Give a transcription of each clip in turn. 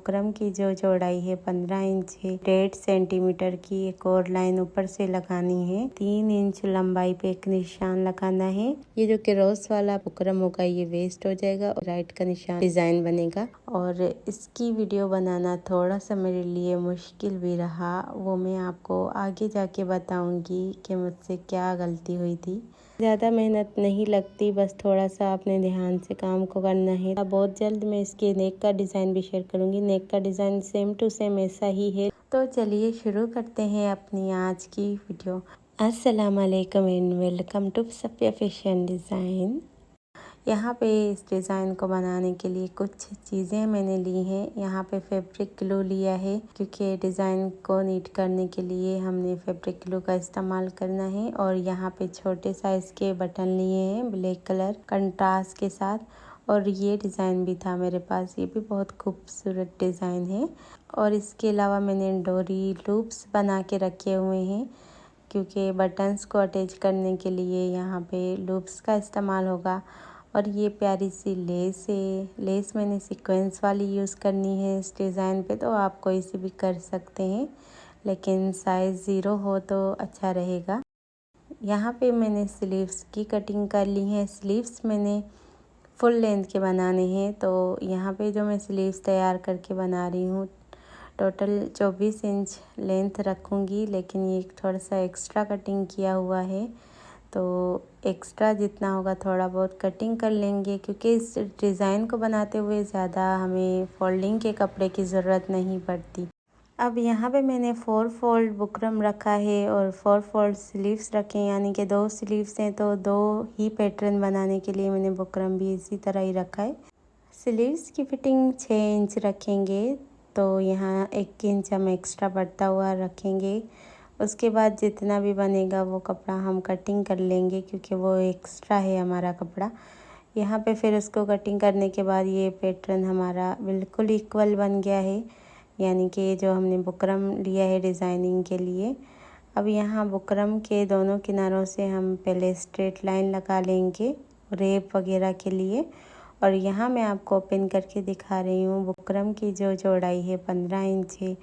Buckram की जो चौड़ाई है 15 इंच है। 1.5 सेंटीमीटर की एक और लाइन ऊपर से लगानी है। 3 इंच लंबाई पे एक निशान लगाना है। ये जो क्रोस वाला बुकरम होगा ये वेस्ट हो जाएगा और राइट का निशान डिजाइन बनेगा। और इसकी वीडियो बनाना थोड़ा सा मेरे लिए मुश्किल भी रहा, वो मैं आपको आगे जाके बताऊंगी कि मुझसे क्या गलती हुई थी। ज़्यादा मेहनत नहीं लगती, बस थोड़ा सा अपने ध्यान से काम को करना है। बहुत जल्द मैं इसके नेक का डिज़ाइन भी शेयर करूंगी। नेक का डिज़ाइन सेम टू सेम ऐसा ही है। तो चलिए शुरू करते हैं अपनी आज की वीडियो। अस्सलाम वालेकुम and welcome to Safiya fashion design. यहाँ पे इस डिज़ाइन को बनाने के लिए कुछ चीज़ें मैंने ली हैं। यहाँ पे फैब्रिक ग्लू लिया है क्योंकि डिज़ाइन को नीट करने के लिए हमने फैब्रिक ग्लू का इस्तेमाल करना है। और यहाँ पे छोटे साइज़ के बटन लिए हैं ब्लैक कलर कंट्रास्ट के साथ। और ये डिज़ाइन भी था मेरे पास, ये भी बहुत खूबसूरत डिज़ाइन है। और इसके अलावा मैंने डोरी लूप्स बना के रखे हुए हैं क्योंकि बटन्स को अटैच करने के लिए यहाँ पे लूप्स का इस्तेमाल होगा। और ये प्यारी सी लेस है। लेस मैंने सीक्वेंस वाली यूज़ करनी है इस डिज़ाइन पे, तो आप कोई सी भी कर सकते हैं, लेकिन साइज़ 0 हो तो अच्छा रहेगा। यहाँ पे मैंने स्लीव्स की कटिंग कर ली है। स्लीव्स मैंने फुल लेंथ के बनाने हैं, तो यहाँ पे जो मैं स्लीव्स तैयार करके बना रही हूँ टोटल 24 इंच लेंथ रखूँगी, लेकिन ये थोड़ा सा एक्स्ट्रा कटिंग किया हुआ है, तो एक्स्ट्रा जितना होगा थोड़ा बहुत कटिंग कर लेंगे क्योंकि इस डिज़ाइन को बनाते हुए ज़्यादा हमें फोल्डिंग के कपड़े की ज़रूरत नहीं पड़ती। अब यहाँ पे मैंने 4 फोल्ड बुकरम रखा है और 4 फोल्ड स्लीव्स रखे, यानी कि 2 स्लीव्स हैं तो 2 ही पैटर्न बनाने के लिए मैंने बुकरम भी इसी तरह ही रखा है। स्लीव्स की फिटिंग 6 इंच रखेंगे, तो यहाँ 1 इंच हम एक्स्ट्रा बढ़ता हुआ रखेंगे। उसके बाद जितना भी बनेगा वो कपड़ा हम कटिंग कर लेंगे क्योंकि वो एक्स्ट्रा है हमारा कपड़ा। यहाँ पे फिर उसको कटिंग करने के बाद ये पैटर्न हमारा बिल्कुल इक्वल बन गया है, यानी कि जो हमने बुकरम लिया है डिज़ाइनिंग के लिए। अब यहाँ बुकरम के दोनों किनारों से हम पहले स्ट्रेट लाइन लगा लेंगे रेप वगैरह के लिए। और यहाँ मैं आपको ओपन करके दिखा रही हूँ। बुकरम की जो चौड़ाई है 15 इंच है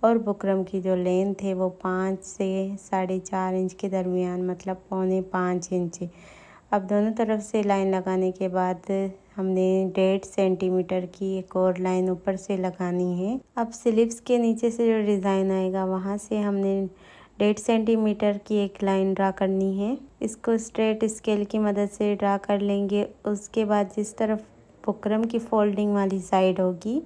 और बुकरम की जो लेंथ है वो 5 से 4.5 इंच के दरमियान, मतलब 4.25 इंच है। अब दोनों तरफ से लाइन लगाने के बाद हमने 1.5 सेंटीमीटर की एक और लाइन ऊपर से लगानी है। अब स्लीव्स के नीचे से जो डिज़ाइन आएगा वहाँ से हमने 1.5 सेंटीमीटर की एक लाइन ड्रा करनी है। इसको स्ट्रेट स्केल की मदद से ड्रा कर लेंगे। उसके बाद जिस तरफ बुकरम की फोल्डिंग वाली साइड होगी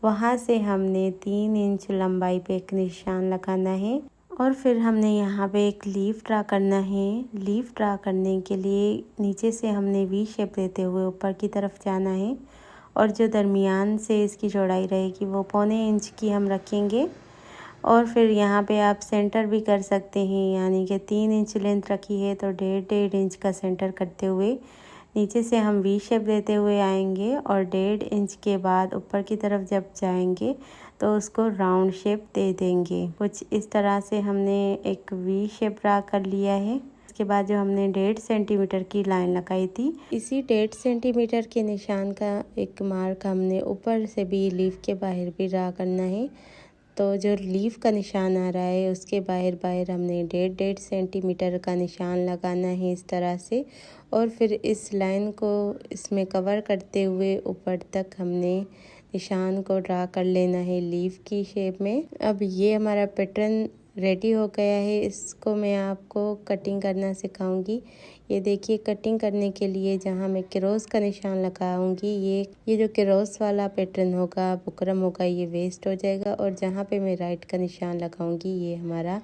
वहाँ से हमने 3 इंच लंबाई पे एक निशान लगाना है। और फिर हमने यहाँ पे एक लीफ ड्रा करना है। लीफ ड्रा करने के लिए नीचे से हमने वी शेप देते हुए ऊपर की तरफ जाना है। और जो दरमियान से इसकी चौड़ाई रहेगी वो 1.25 इंच की हम रखेंगे। और फिर यहाँ पे आप सेंटर भी कर सकते हैं, यानी कि 3 इंच लेंथ रखी है तो 1.5 इंच का सेंटर करते हुए नीचे से हम वी शेप देते हुए आएंगे। और 1.5 इंच के बाद ऊपर की तरफ जब जाएंगे तो उसको राउंड शेप दे देंगे। कुछ इस तरह से हमने एक वी शेप ड्रा कर लिया है। उसके बाद जो हमने 1.5 सेंटीमीटर की लाइन लगाई थी, इसी 1.5 सेंटीमीटर के निशान का एक मार्क हमने ऊपर से भी लीफ के बाहर भी ड्रा करना है। तो जो लीफ का निशान आ रहा है उसके बाहर हमने 1.5 सेंटीमीटर का निशान लगाना है इस तरह से। और फिर इस लाइन को इसमें कवर करते हुए ऊपर तक हमने निशान को ड्रा कर लेना है लीफ की शेप में। अब ये हमारा पैटर्न रेडी हो गया है। इसको मैं आपको कटिंग करना सिखाऊंगी। ये देखिए, कटिंग करने के लिए जहाँ मैं क्रॉस का निशान लगाऊंगी, ये जो क्रॉस वाला पैटर्न होगा बुकरम होगा ये वेस्ट हो जाएगा। और जहाँ पे मैं राइट का निशान लगाऊंगी ये हमारा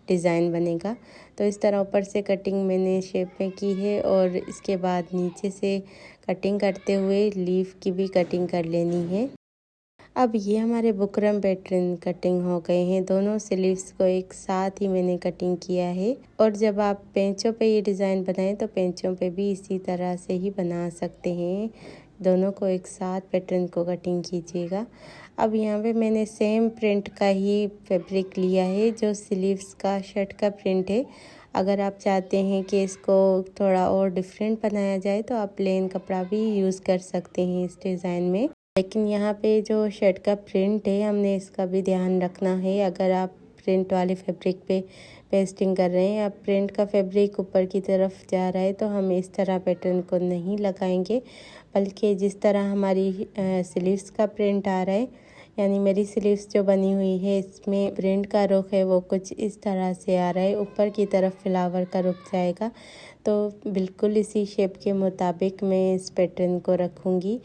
डिज़ाइन बनेगा। तो इस तरह ऊपर से कटिंग मैंने शेप में की है और इसके बाद नीचे से कटिंग करते हुए लीफ की भी कटिंग कर लेनी है। अब ये हमारे बुकरम पैटर्न कटिंग हो गए हैं। दोनों स्लीव्स को एक साथ ही मैंने कटिंग किया है। और जब आप पेंचों पे ये डिज़ाइन बनाएं तो पेंचों पे भी इसी तरह से ही बना सकते हैं। दोनों को एक साथ पैटर्न को कटिंग कीजिएगा। अब यहाँ पे मैंने सेम प्रिंट का ही फैब्रिक लिया है जो स्लीव्स का शर्ट का प्रिंट है। अगर आप चाहते हैं कि इसको थोड़ा और डिफरेंट बनाया जाए तो आप प्लेन कपड़ा भी यूज़ कर सकते हैं इस डिज़ाइन में। लेकिन यहाँ पे जो शर्ट का प्रिंट है हमने इसका भी ध्यान रखना है। अगर आप प्रिंट वाले फैब्रिक पे पेस्टिंग कर रहे हैं या प्रिंट का फैब्रिक ऊपर की तरफ जा रहा है तो हम इस तरह पैटर्न को नहीं लगाएंगे, बल्कि जिस तरह हमारी स्लीव्स का प्रिंट आ रहा है, यानी मेरी स्लीव्स जो बनी हुई है इसमें प्रिंट का रुख है वो कुछ इस तरह से आ रहा है, ऊपर की तरफ फ्लावर का रुख जाएगा। तो बिल्कुल इसी शेप के मुताबिक मैं इस पैटर्न को रखूँगी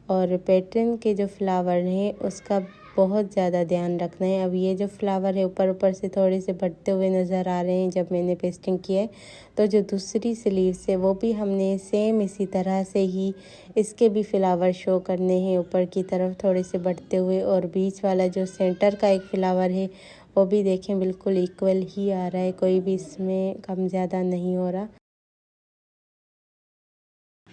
और पैटर्न के जो फ्लावर हैं उसका बहुत ज़्यादा ध्यान रखना है। अब ये जो फ्लावर है ऊपर ऊपर से थोड़े से बढ़ते हुए नज़र आ रहे हैं जब मैंने पेस्टिंग किया है, तो जो दूसरी स्लीव्स है वो भी हमने सेम इसी तरह से ही इसके भी फ्लावर शो करने हैं ऊपर की तरफ थोड़े से बढ़ते हुए, और बीच वाला जो सेंटर का एक फ्लावर है वो भी देखें बिल्कुल इक्वल ही आ रहा है, कोई भी इसमें कम ज़्यादा नहीं हो रहा।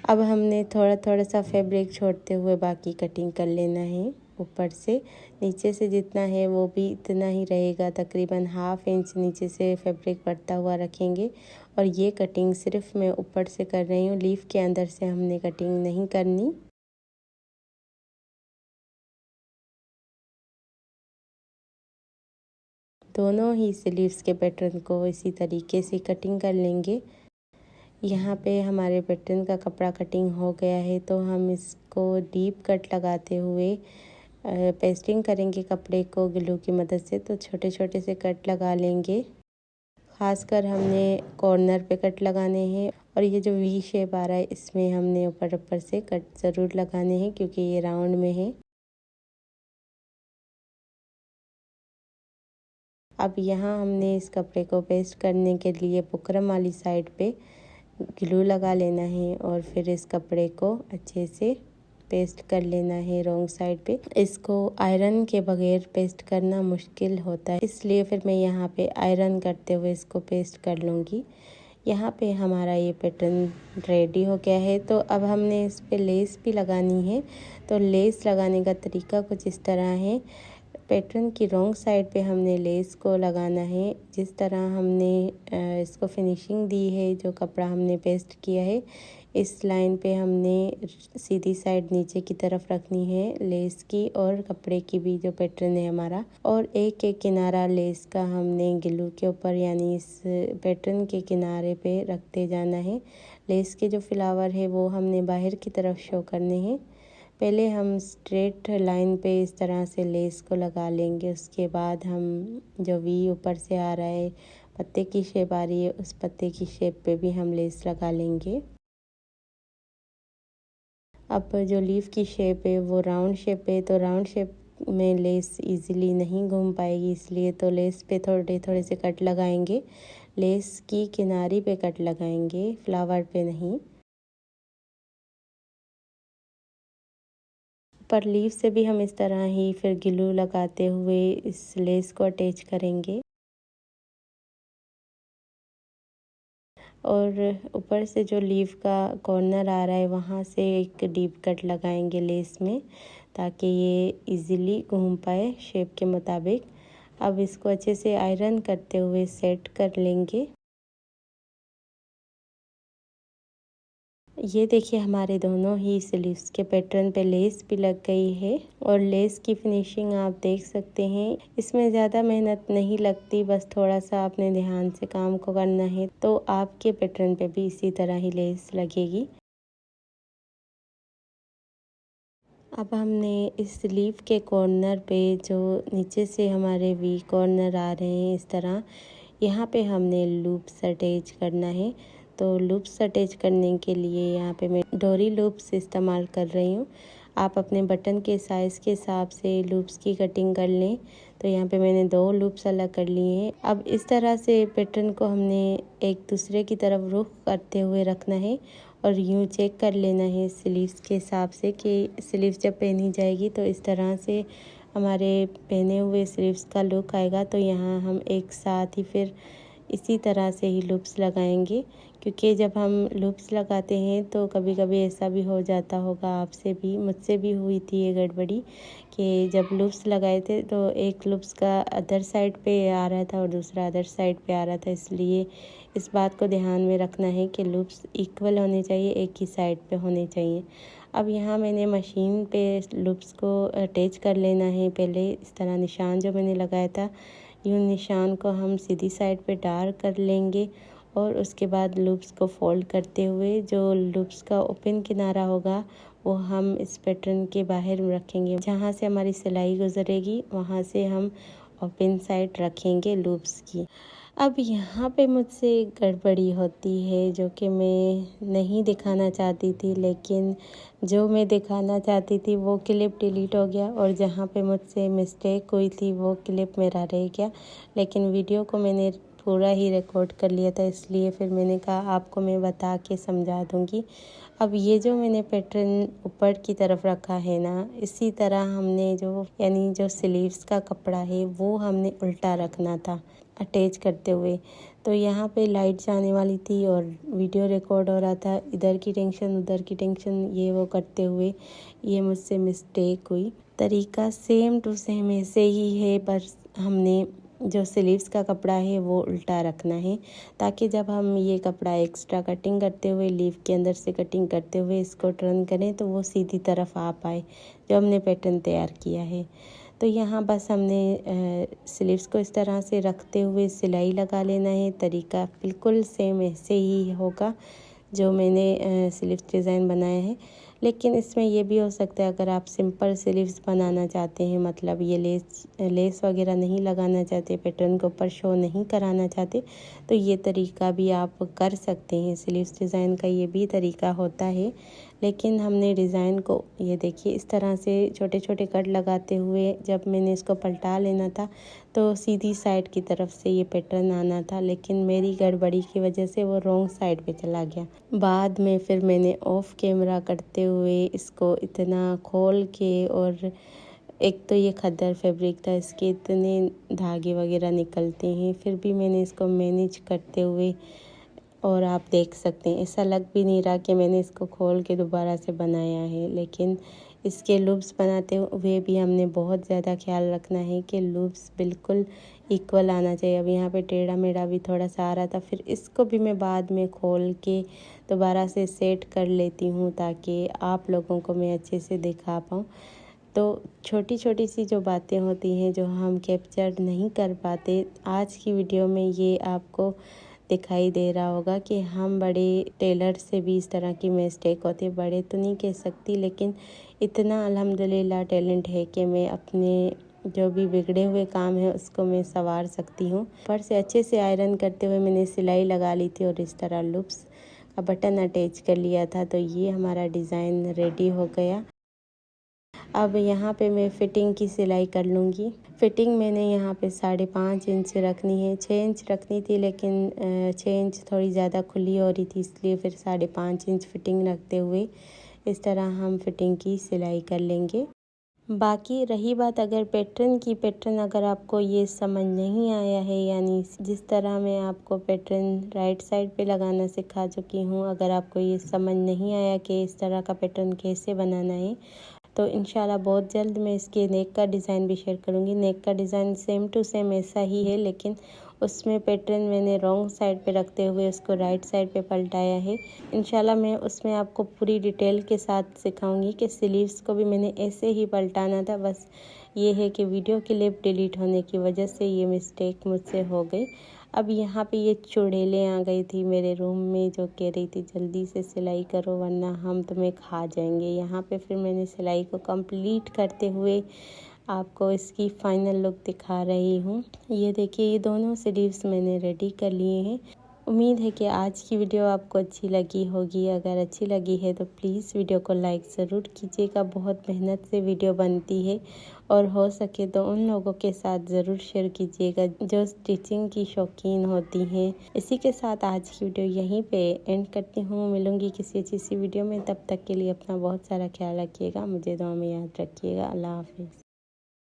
अब हमने थोड़ा थोड़ा सा फैब्रिक छोड़ते हुए बाकी कटिंग कर लेना है। ऊपर से नीचे से जितना है वो भी इतना ही रहेगा, तकरीबन ½ इंच नीचे से फैब्रिक बढ़ता हुआ रखेंगे। और ये कटिंग सिर्फ मैं ऊपर से कर रही हूँ, लीफ के अंदर से हमने कटिंग नहीं करनी। दोनों ही स्लीव्स के पैटर्न को इसी तरीके से कटिंग कर लेंगे। यहाँ पे हमारे पैटर्न का कपड़ा कटिंग हो गया है, तो हम इसको डीप कट लगाते हुए पेस्टिंग करेंगे कपड़े को ग्लू की मदद से। तो छोटे छोटे से कट लगा लेंगे, खासकर हमने कॉर्नर पे कट लगाने हैं। और ये जो वी शेप आ रहा है इसमें हमने ऊपर ऊपर से कट ज़रूर लगाने हैं क्योंकि ये राउंड में है। अब यहाँ हमने इस कपड़े को पेस्ट करने के लिए बुकरम वाली साइड पे ग्लू लगा लेना है और फिर इस कपड़े को अच्छे से पेस्ट कर लेना है रॉन्ग साइड पे। इसको आयरन के बगैर पेस्ट करना मुश्किल होता है, इसलिए फिर मैं यहाँ पे आयरन करते हुए इसको पेस्ट कर लूँगी। यहाँ पे हमारा ये पैटर्न रेडी हो गया है। तो अब हमने इस पे लेस भी लगानी है। तो लेस लगाने का तरीका कुछ इस तरह है, पैटर्न की रॉन्ग साइड पे हमने लेस को लगाना है। जिस तरह हमने इसको फिनिशिंग दी है, जो कपड़ा हमने पेस्ट किया है इस लाइन पे हमने सीधी साइड नीचे की तरफ रखनी है लेस की, और कपड़े की भी जो पैटर्न है हमारा, और एक एक किनारा लेस का हमने ग्लू के ऊपर यानी इस पैटर्न के किनारे पे रखते जाना है। लेस के जो फ्लावर है वो हमने बाहर की तरफ शो करने हैं। पहले हम स्ट्रेट लाइन पे इस तरह से लेस को लगा लेंगे, उसके बाद हम जो वी ऊपर से आ रहा है, पत्ते की शेप आ रही है, उस पत्ते की शेप पे भी हम लेस लगा लेंगे। अब जो लीफ की शेप है वो राउंड शेप है, तो राउंड शेप में लेस इजीली नहीं घूम पाएगी, इसलिए तो लेस पे थोड़े थोड़े से कट लगाएंगे। लेस की किनारी पे कट लगाएंगे, फ्लावर पे नहीं। पर लीफ से भी हम इस तरह ही फिर ग्लू लगाते हुए इस लेस को अटैच करेंगे। और ऊपर से जो लीफ का कॉर्नर आ रहा है वहाँ से एक डीप कट लगाएंगे लेस में, ताकि ये इजीली घूम पाए शेप के मुताबिक। अब इसको अच्छे से आयरन करते हुए सेट कर लेंगे। ये देखिए हमारे दोनों ही स्लीव्स के पैटर्न पे लेस भी लग गई है, और लेस की फिनिशिंग आप देख सकते हैं। इसमें ज़्यादा मेहनत नहीं लगती, बस थोड़ा सा आपने ध्यान से काम को करना है, तो आपके पैटर्न पे भी इसी तरह ही लेस लगेगी। अब हमने इस स्लीव के कॉर्नर पे जो नीचे से हमारे वी कॉर्नर आ रहे हैं इस तरह, यहाँ पे हमने लूप्स अटैच करना है। तो लूप्स अटैच करने के लिए यहाँ पे मैं डोरी लूप्स इस्तेमाल कर रही हूँ। आप अपने बटन के साइज़ के हिसाब से लूप्स की कटिंग कर लें। तो यहाँ पे मैंने 2 लूप्स अलग कर लिए हैं। अब इस तरह से पैटर्न को हमने एक दूसरे की तरफ रुख करते हुए रखना है, और यूँ चेक कर लेना है स्लीव्स के हिसाब से कि स्लीव्स जब पहनी जाएगी तो इस तरह से हमारे पहने हुए स्लीव्स का लुक आएगा। तो यहाँ हम एक साथ ही फिर इसी तरह से ही लूप्स लगाएंगे, क्योंकि जब हम लूप्स लगाते हैं तो कभी कभी ऐसा भी हो जाता होगा, आपसे भी मुझसे भी हुई थी ये गड़बड़ी, कि जब लूप्स लगाए थे तो एक लूप्स का अदर साइड पे आ रहा था और दूसरा अदर साइड पे आ रहा था। इसलिए इस बात को ध्यान में रखना है कि लूप्स इक्वल होने चाहिए, एक ही साइड पे होने चाहिए। अब यहाँ मैंने मशीन पे लूप्स को अटैच कर लेना है। पहले इस तरह निशान जो मैंने लगाया था, यूँ निशान को हम सीधी साइड पे डार्क कर लेंगे और उसके बाद लूप्स को फोल्ड करते हुए जो लूप्स का ओपन किनारा होगा वो हम इस पैटर्न के बाहर रखेंगे। जहाँ से हमारी सिलाई गुजरेगी वहाँ से हम ओपन साइड रखेंगे लूप्स की। अब यहाँ पे मुझसे गड़बड़ी होती है जो कि मैं नहीं दिखाना चाहती थी, लेकिन जो मैं दिखाना चाहती थी वो क्लिप डिलीट हो गया और जहाँ पे मुझसे मिस्टेक हुई थी वो क्लिप मेरा रह गया। लेकिन वीडियो को मैंने पूरा ही रिकॉर्ड कर लिया था, इसलिए फिर मैंने कहा आपको मैं बता के समझा दूँगी। अब ये जो मैंने पैटर्न ऊपर की तरफ रखा है ना, इसी तरह हमने जो स्लीव्स का कपड़ा है वो हमने उल्टा रखना था अटैच करते हुए। तो यहाँ पे लाइट जाने वाली थी और वीडियो रिकॉर्ड हो रहा था, इधर की टेंशन उधर की टेंशन ये वो करते हुए ये मुझसे मिस्टेक हुई। तरीका सेम टू सेम ऐसे ही है, बस हमने जो स्लीव्स का कपड़ा है वो उल्टा रखना है ताकि जब हम ये कपड़ा एक्स्ट्रा कटिंग करते हुए लीव के अंदर से कटिंग करते हुए इसको टर्न करें तो वो सीधी तरफ आ पाए जो हमने पैटर्न तैयार किया है। तो यहाँ बस हमने स्लीव्स को इस तरह से रखते हुए सिलाई लगा लेना है। तरीका बिल्कुल सेम ऐसे ही होगा जो मैंने स्लीव्स डिज़ाइन बनाया है, लेकिन इसमें ये भी हो सकता है अगर आप सिंपल स्लीव्स बनाना चाहते हैं, मतलब ये लेस वगैरह नहीं लगाना चाहते, पैटर्न के ऊपर शो नहीं कराना चाहते, तो ये तरीका भी आप कर सकते हैं। स्लीव्स डिज़ाइन का ये भी तरीका होता है, लेकिन हमने डिज़ाइन को ये देखिए इस तरह से छोटे छोटे कट लगाते हुए जब मैंने इसको पलटा लेना था तो सीधी साइड की तरफ से ये पैटर्न आना था, लेकिन मेरी गड़बड़ी की वजह से वो रॉन्ग साइड पे चला गया। बाद में फिर मैंने ऑफ कैमरा करते हुए इसको इतना खोल के, और एक तो ये खद्दर फैब्रिक था, इसके इतने धागे वगैरह निकलते हैं, फिर भी मैंने इसको मैनेज करते हुए, और आप देख सकते हैं ऐसा लग भी नहीं रहा कि मैंने इसको खोल के दोबारा से बनाया है। लेकिन इसके लूप्स बनाते हुए भी हमने बहुत ज़्यादा ख्याल रखना है कि लूप्स बिल्कुल इक्वल आना चाहिए। अब यहाँ पे टेढ़ा मेढ़ा भी थोड़ा सा आ रहा था, फिर इसको भी मैं बाद में खोल के दोबारा से सेट कर लेती हूँ ताकि आप लोगों को मैं अच्छे से दिखा पाऊँ। तो छोटी छोटी सी जो बातें होती हैं जो हम कैप्चर नहीं कर पाते, आज की वीडियो में ये आपको दिखाई दे रहा होगा कि हम बड़े टेलर से भी इस तरह की मिस्टेक होती है। बड़े तो नहीं कह सकती, लेकिन इतना अल्हम्दुलिल्लाह टैलेंट है कि मैं अपने जो भी बिगड़े हुए काम है उसको मैं संवार सकती हूँ। ऊपर से अच्छे से आयरन करते हुए मैंने सिलाई लगा ली थी और इस तरह लूप्स का बटन अटैच कर लिया था, तो ये हमारा डिज़ाइन रेडी हो गया। अब यहाँ पे मैं फ़िटिंग की सिलाई कर लूँगी। फ़िटिंग मैंने यहाँ पे 5.5 इंच रखनी है, 6 इंच रखनी थी, लेकिन 6 इंच थोड़ी ज़्यादा खुली हो रही थी, इसलिए फिर 5.5 इंच फ़िटिंग रखते हुए इस तरह हम फ़िटिंग की सिलाई कर लेंगे। बाकी रही बात अगर पैटर्न अगर आपको ये समझ नहीं आया है, यानी जिस तरह मैं आपको पैटर्न राइट साइड पे लगाना सिखा चुकी हूँ, अगर आपको ये समझ नहीं आया कि इस तरह का पैटर्न कैसे बनाना है, तो इंशाल्लाह बहुत जल्द मैं इसके नेक का डिज़ाइन भी शेयर करूँगी। नेक का डिज़ाइन सेम टू सेम ऐसा ही है, लेकिन उसमें पैटर्न मैंने रॉन्ग साइड पे रखते हुए उसको राइट साइड पे पलटाया है। इंशाल्लाह मैं उसमें आपको पूरी डिटेल के साथ सिखाऊंगी कि स्लीव्स को भी मैंने ऐसे ही पलटाना था। बस ये है कि वीडियो क्लिप डिलीट होने की वजह से ये मिस्टेक मुझसे हो गई। अब यहाँ पे ये चुड़ैलें आ गई थी मेरे रूम में जो कह रही थी जल्दी से सिलाई करो वरना हम तुम्हें खा जाएंगे। यहाँ पे फिर मैंने सिलाई को कंप्लीट करते हुए आपको इसकी फाइनल लुक दिखा रही हूँ। ये देखिए ये दोनों स्लीव्स मैंने रेडी कर लिए हैं। उम्मीद है कि आज की वीडियो आपको अच्छी लगी होगी। अगर अच्छी लगी है तो प्लीज़ वीडियो को लाइक ज़रूर कीजिएगा। बहुत मेहनत से वीडियो बनती है और हो सके तो उन लोगों के साथ ज़रूर शेयर कीजिएगा जो स्टिचिंग की शौकीन होती हैं। इसी के साथ आज की वीडियो यहीं पे एंड करती हूँ। मिलूँगी किसी अच्छी सी वीडियो में, तब तक के लिए अपना बहुत सारा ख्याल रखिएगा। मुझे दुआ में याद रखिएगा। अल्लाह हाफिज़।